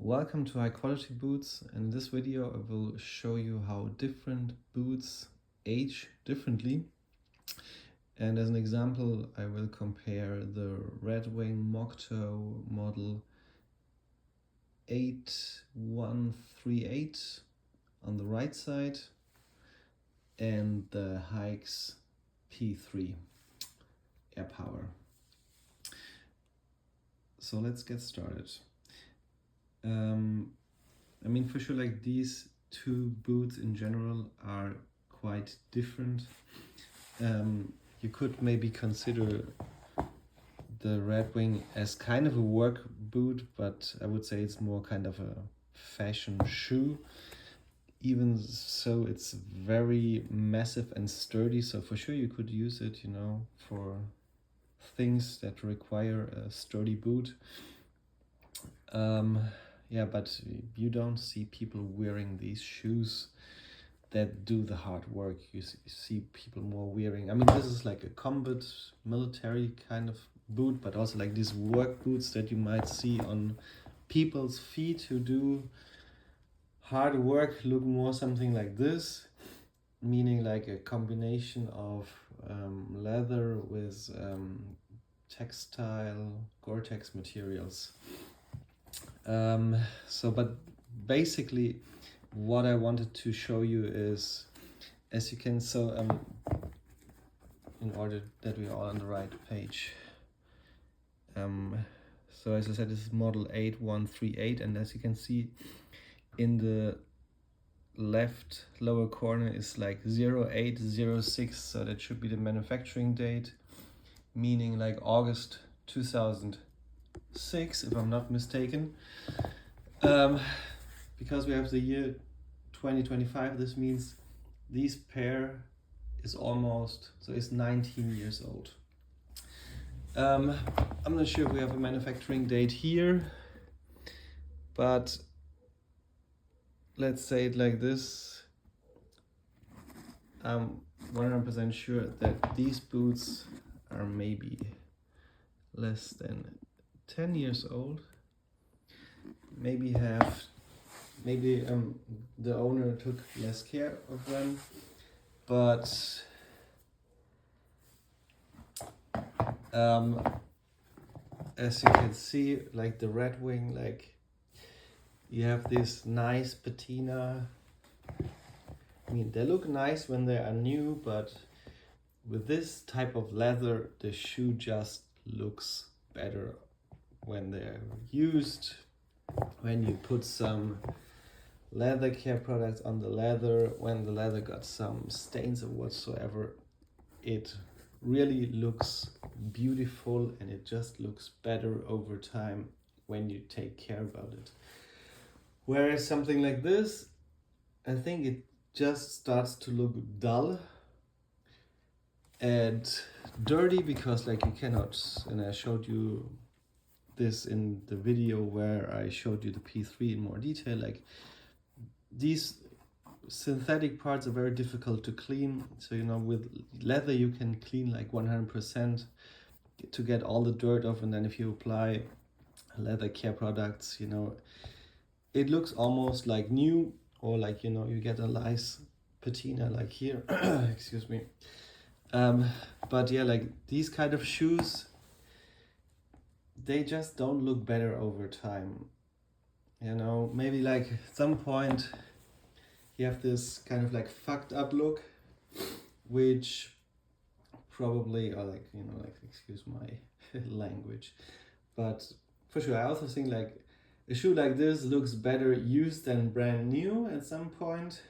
Welcome to High Quality Boots. In this video I will show you how different boots age differently. And as an example I will compare the Red Wing Mocktoe model 8138 on the right side and the Hikes P3 Air Power. So let's get started. I mean, for sure, like these two boots in general are quite different. You could maybe consider the Red Wing as kind of a work boot, but I would say it's more kind of a fashion shoe. Even so, it's very massive and sturdy, so for sure you could use it, you know, for things that require a sturdy boot. Yeah, but you don't see people wearing these shoes that do the hard work. You see people more wearing, I mean, this is like a combat military kind of boot, but also like these work boots that you might see on people's feet who do hard work look more something like this, meaning like a combination of leather with textile Gore-Tex materials. But basically what I wanted to show you is, as you can, in order that we're all on the right page. So as I said, this is model 8138, and as you can see in the left lower corner is like 0806, so that should be the manufacturing date, meaning like August 2006 if I'm not mistaken. Because we have the year 2025, this means this pair is almost, so it's 19 years old. I'm not sure if we have a manufacturing date here, but let's say it like this. I'm 100% sure that these boots are maybe less than 10 years old. Maybe the owner took less care of them, but as you can see, like the Red Wing, like you have this nice patina. I mean, they look nice when they are new, but with this type of leather, the shoe just looks better when they're used. When you put some leather care products on the leather, when the leather got some stains or whatsoever, it really looks beautiful and it just looks better over time when you take care about it. Whereas something like this, I think it just starts to look dull and dirty, because like you cannot, and I showed you this in the video where I showed you the P3 in more detail, like these synthetic parts are very difficult to clean. So, you know, with leather you can clean like 100% to get all the dirt off, and then if you apply leather care products, you know, it looks almost like new, or like, you know, you get a nice patina like here. Excuse me. But yeah, like these kind of shoes, they just don't look better over time. You know, maybe like at some point you have this kind of like fucked up look, which probably, or like, you know, like, excuse my language, but for sure I also think like a shoe like this looks better used than brand new at some point,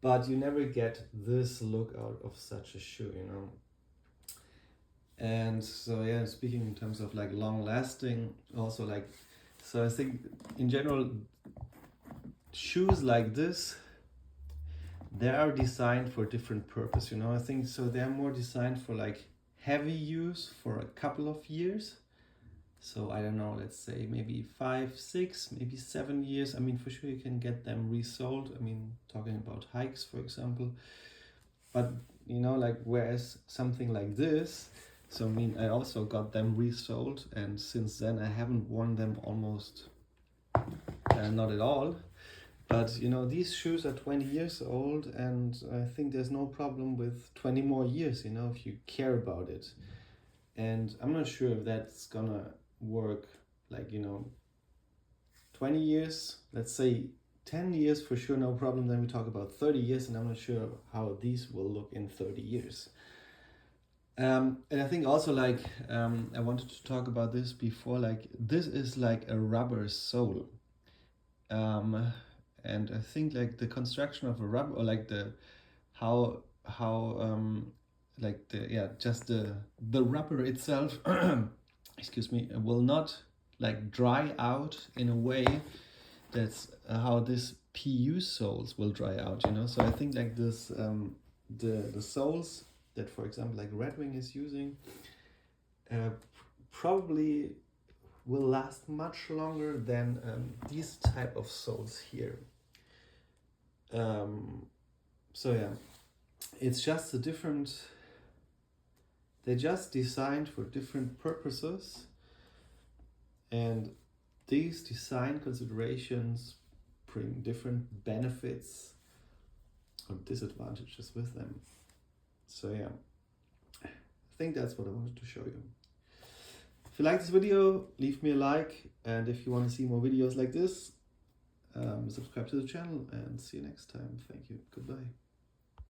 but you never get this look out of such a shoe, you know. And so yeah, speaking in terms of like long lasting, also like, so I think in general shoes like this, they are designed for different purpose, you know. I think so they're more designed for like heavy use for a couple of years. So I don't know, let's say maybe 5, 6, maybe 7 years. I mean, for sure you can get them resold. I mean, talking about hikes, for example. But, you know, like, whereas something like this, so I mean, I also got them resold, and since then I haven't worn them almost not at all. But you know, these shoes are 20 years old, and I think there's no problem with 20 more years, you know, if you care about it. And I'm not sure if that's gonna work, like, you know, 20 years, let's say 10 years for sure, no problem. Then we talk about 30 years, and I'm not sure how these will look in 30 years. And I think also, like, I wanted to talk about this before, like, this is like a rubber sole. And I think like the construction of a rubber, or like the how like just the rubber itself excuse me, will not like dry out in a way that's how this PU soles will dry out, you know. So I think like this the soles that, for example, like Red Wing is using probably will last much longer than these type of soles here. So yeah, it's just a different, they're just designed for different purposes, and these design considerations bring different benefits or disadvantages with them. So yeah, I think that's what I wanted to show you. If you like this video, leave me a like, and if you want to see more videos like this, subscribe to the channel, and see you next time. Thank you. Goodbye.